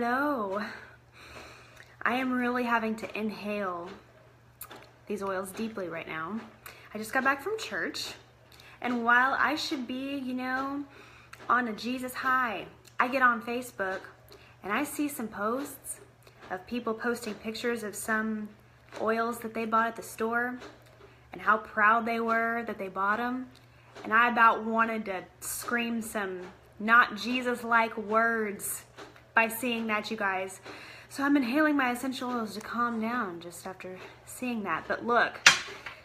Hello. I am really having to inhale these oils deeply right now. I just got back from church, and while I should be, on a Jesus high, I get on Facebook and I see some posts of people posting pictures of some oils that they bought at the store and how proud they were that they bought them. And I about wanted to scream some not Jesus-like words by seeing that, you guys. So I'm inhaling my essential oils to calm down just after seeing that. But look,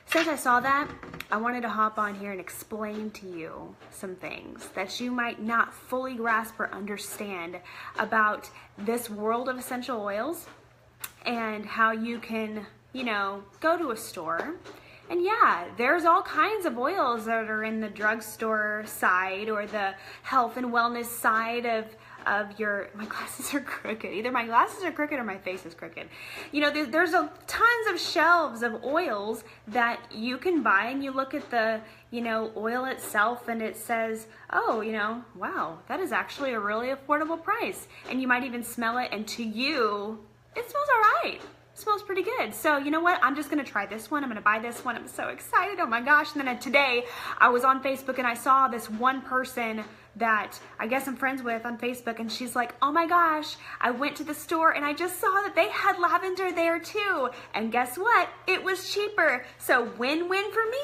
since I saw that, I wanted to hop on here and explain to you some things that you might not fully grasp or understand about this world of essential oils and how you can, go to a store. And yeah, there's all kinds of oils that are in the drugstore side or the health and wellness side of my glasses are crooked. Either my glasses are crooked or my face is crooked. There's tons of shelves of oils that you can buy, and you look at the, oil itself and it says, oh, wow, that is actually a really affordable price. And you might even smell it, and to you, it smells all right. It smells pretty good. So you know what? I'm just going to try this one. I'm going to buy this one. I'm so excited. Oh my gosh. And then today I was on Facebook and I saw this one person that I guess I'm friends with on Facebook, and she's like, oh my gosh, I went to the store and I just saw that they had lavender there too. And guess what? It was cheaper. So win-win for me.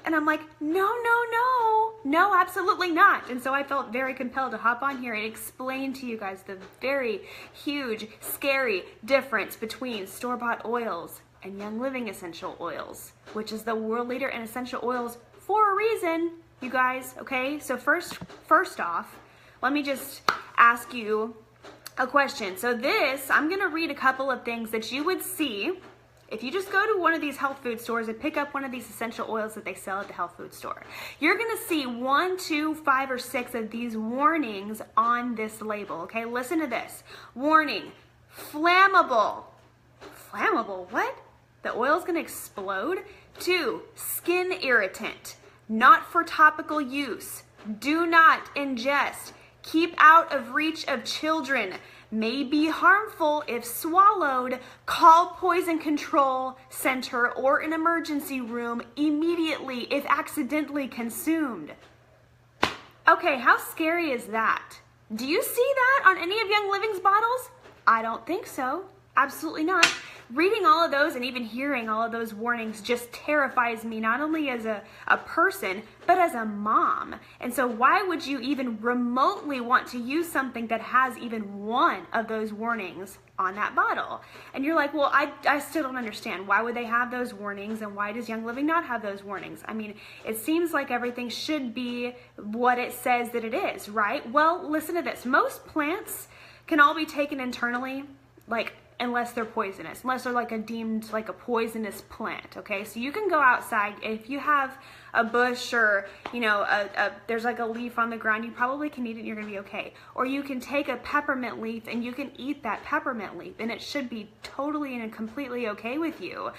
And I'm like, no, absolutely not. And so I felt very compelled to hop on here and explain to you guys the very huge, scary difference between store-bought oils and Young Living essential oils, which is the world leader in essential oils for a reason, you guys, okay? So first off, let me just ask you a question. So I'm gonna read a couple of things that you would see if you just go to one of these health food stores and pick up one of these essential oils that they sell at the health food store. You're gonna see 1, 2, 5, or 6 of these warnings on this label, okay? Listen to this. Warning, flammable. Flammable, what? The oil's gonna explode? 2, skin irritant, not for topical use. Do not ingest. Keep out of reach of children. May be harmful if swallowed. Call Poison Control Center or an emergency room immediately if accidentally consumed. Okay, how scary is that? Do you see that on any of Young Living's bottles? I don't think so. Absolutely not. Reading all of those and even hearing all of those warnings just terrifies me, not only as a person, but as a mom. And so why would you even remotely want to use something that has even one of those warnings on that bottle? And you're like, well, I still don't understand. Why would they have those warnings, and why does Young Living not have those warnings? I mean, it seems like everything should be what it says that it is, right? Well, listen to this. Most plants can all be taken internally, unless they're poisonous, unless they're deemed like a poisonous plant, okay? So you can go outside, if you have a bush or, there's like a leaf on the ground, you probably can eat it and you're gonna be okay. Or you can take a peppermint leaf and you can eat that peppermint leaf and it should be totally and completely okay with you.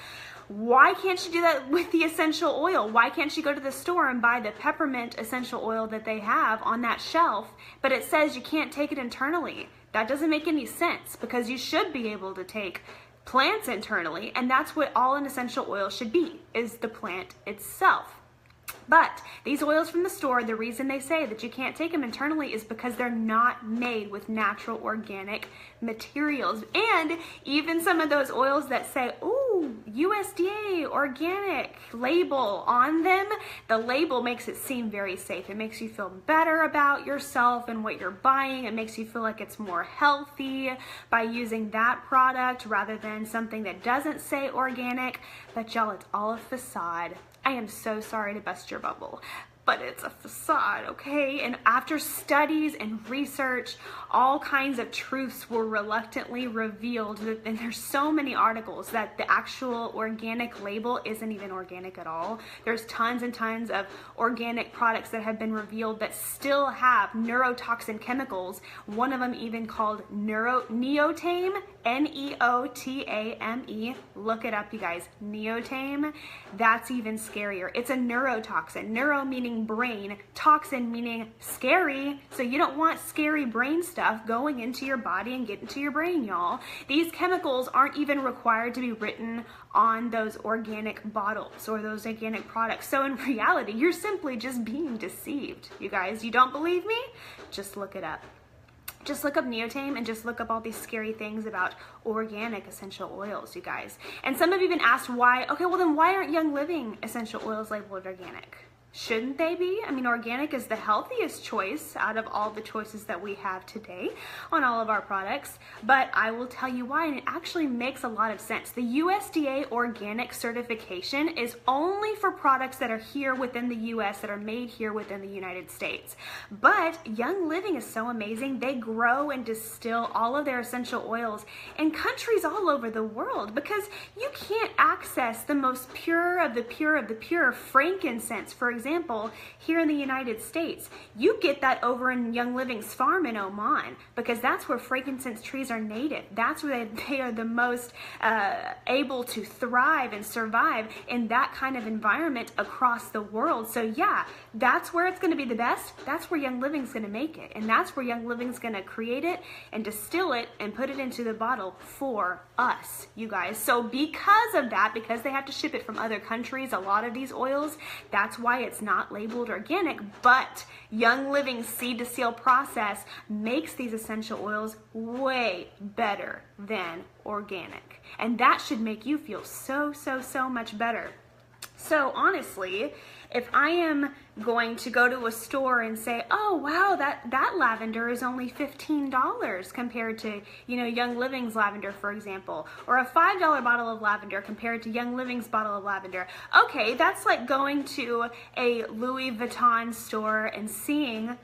Why can't you do that with the essential oil? Why can't you go to the store and buy the peppermint essential oil that they have on that shelf, but it says you can't take it internally? That doesn't make any sense, because you should be able to take plants internally, and that's what all an essential oil should be, is the plant itself. But these oils from the store, the reason they say that you can't take them internally is because they're not made with natural organic materials. And even some of those oils that say, ooh, USDA organic label on them, the label makes it seem very safe. It makes you feel better about yourself and what you're buying. It makes you feel like it's more healthy by using that product rather than something that doesn't say organic. But y'all, it's all a facade. I am so sorry to bust your bubble, but it's a facade, okay? And after studies and research, all kinds of truths were reluctantly revealed, and there's so many articles that the actual organic label isn't even organic at all. There's tons and tons of organic products that have been revealed that still have neurotoxin chemicals, one of them even called neotame, Neotame. Look it up, you guys. Neotame. That's even scarier. It's a neurotoxin. Neuro meaning meaning brain, toxin meaning scary. So you don't want scary brain stuff going into your body and getting to your brain, y'all. These chemicals aren't even required to be written on those organic bottles or those organic products. So in reality, you're simply just being deceived. You guys, you don't believe me? Just look it up. Just look up Neotame and just look up all these scary things about organic essential oils, you guys. And some have even asked why, okay, well then why aren't Young Living essential oils labeled organic? Shouldn't they be? I mean, organic is the healthiest choice out of all the choices that we have today on all of our products, but I will tell you why, and it actually makes a lot of sense. The USDA organic certification is only for products that are here within the US, that are made here within the United States. But Young Living is so amazing. They grow and distill all of their essential oils in countries all over the world, because you can't access the most pure of the pure of the pure frankincense, for example, here in the United States. You get that over in Young Living's farm in Oman, because that's where frankincense trees are native. That's where they are the most able to thrive and survive in that kind of environment across the world. So yeah, that's where it's going to be the best. That's where Young Living's going to make it. And that's where Young Living's going to create it and distill it and put it into the bottle for us, you guys. So because of that, because they have to ship it from other countries, a lot of these oils, that's why it's not labeled organic. But Young Living's seed to seal process makes these essential oils way better than organic. And that should make you feel so, so, so much better. So honestly, if I am going to go to a store and say, oh wow, that lavender is only $15 compared to, you know, Young Living's lavender, for example, or a $5 bottle of lavender compared to Young Living's bottle of lavender. Okay, that's like going to a Louis Vuitton store and seeing,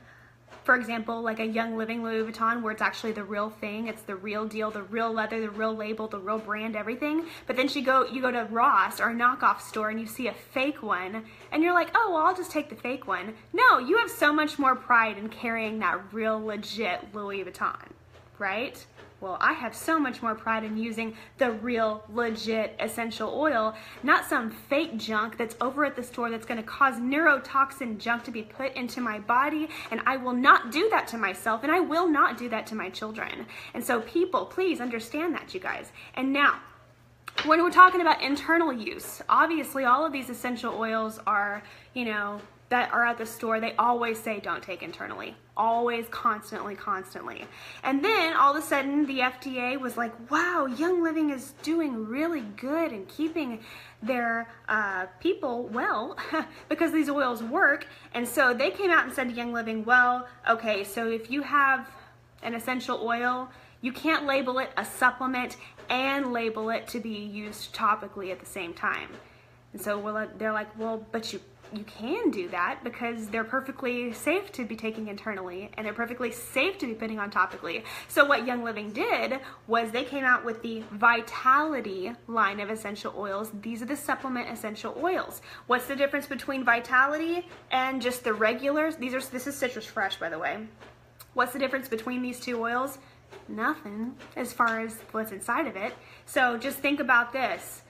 for example, like a Young Living Louis Vuitton, where it's actually the real thing, it's the real deal, the real leather, the real label, the real brand, everything. But then you go to Ross or a knockoff store and you see a fake one, and you're like, oh, well, I'll just take the fake one. No, you have so much more pride in carrying that real legit Louis Vuitton, right? Well, I have so much more pride in using the real, legit essential oil, not some fake junk that's over at the store that's going to cause neurotoxin junk to be put into my body, and I will not do that to myself, and I will not do that to my children. And so people, please understand that, you guys. And now, when we're talking about internal use, obviously all of these essential oils are, you know, that are at the store, they always say don't take internally. Always, constantly, constantly. And then all of a sudden the FDA was like, wow, Young Living is doing really good and keeping their people well because these oils work. And so they came out and said to Young Living, well, okay, so if you have an essential oil, you can't label it a supplement and label it to be used topically at the same time. And so they're like, well, but you can do that because they're perfectly safe to be taking internally and they're perfectly safe to be putting on topically. So what Young Living did was they came out with the Vitality line of essential oils. These are the supplement essential oils. What's the difference between Vitality and just the regulars? This is Citrus Fresh, by the way. What's the difference between these two oils? Nothing as far as what's inside of it. So just think about this.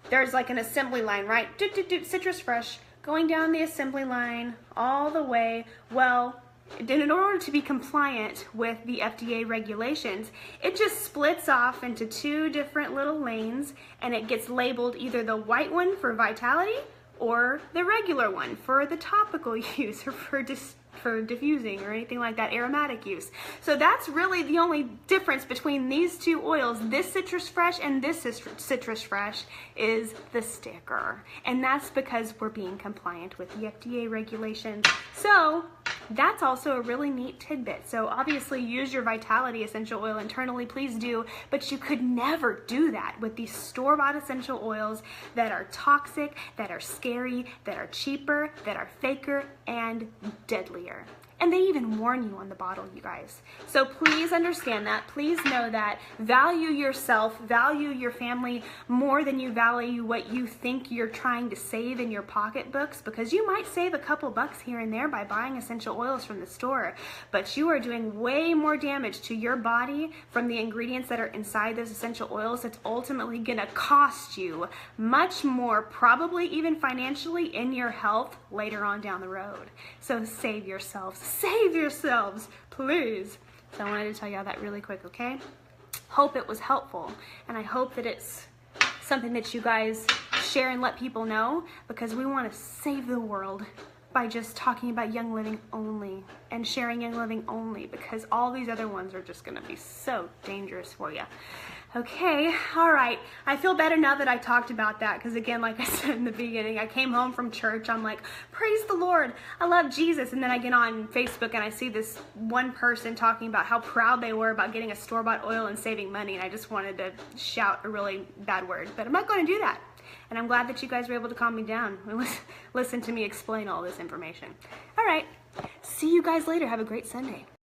There's like an assembly line, right? Citrus Fresh, going down the assembly line all the way. Well, in order to be compliant with the FDA regulations, it just splits off into two different little lanes, and it gets labeled either the white one for Vitality or the regular one for the topical use or for diffusing or anything like that, aromatic use. So that's really the only difference between these two oils. This Citrus Fresh and this Citrus Fresh is the sticker. And that's because we're being compliant with the FDA regulations. So that's also a really neat tidbit. So obviously use your Vitality essential oil internally, please do, but you could never do that with these store-bought essential oils that are toxic, that are scary, that are cheaper, that are faker, and deadlier. And they even warn you on the bottle, you guys. So please understand that. Please know that. Value yourself, value your family more than you value what you think you're trying to save in your pocketbooks, because you might save a couple bucks here and there by buying essential oils from the store, but you are doing way more damage to your body from the ingredients that are inside those essential oils. That's ultimately going to cost you much more, probably even financially, in your health later on down the road. So save yourselves, please. So I wanted to tell you all that really quick, okay? Hope it was helpful, and I hope that it's something that you guys share and let people know, because we want to save the world by just talking about Young Living only and sharing Young Living only, because all these other ones are just going to be so dangerous for you. Okay, all right. I feel better now that I talked about that, because again, like I said in the beginning, I came home from church, I'm like, praise the Lord, I love Jesus, and then I get on Facebook and I see this one person talking about how proud they were about getting a store-bought oil and saving money, and I just wanted to shout a really bad word, but I'm not going to do that. And I'm glad that you guys were able to calm me down and listen to me explain all this information. All right, see you guys later. Have a great Sunday.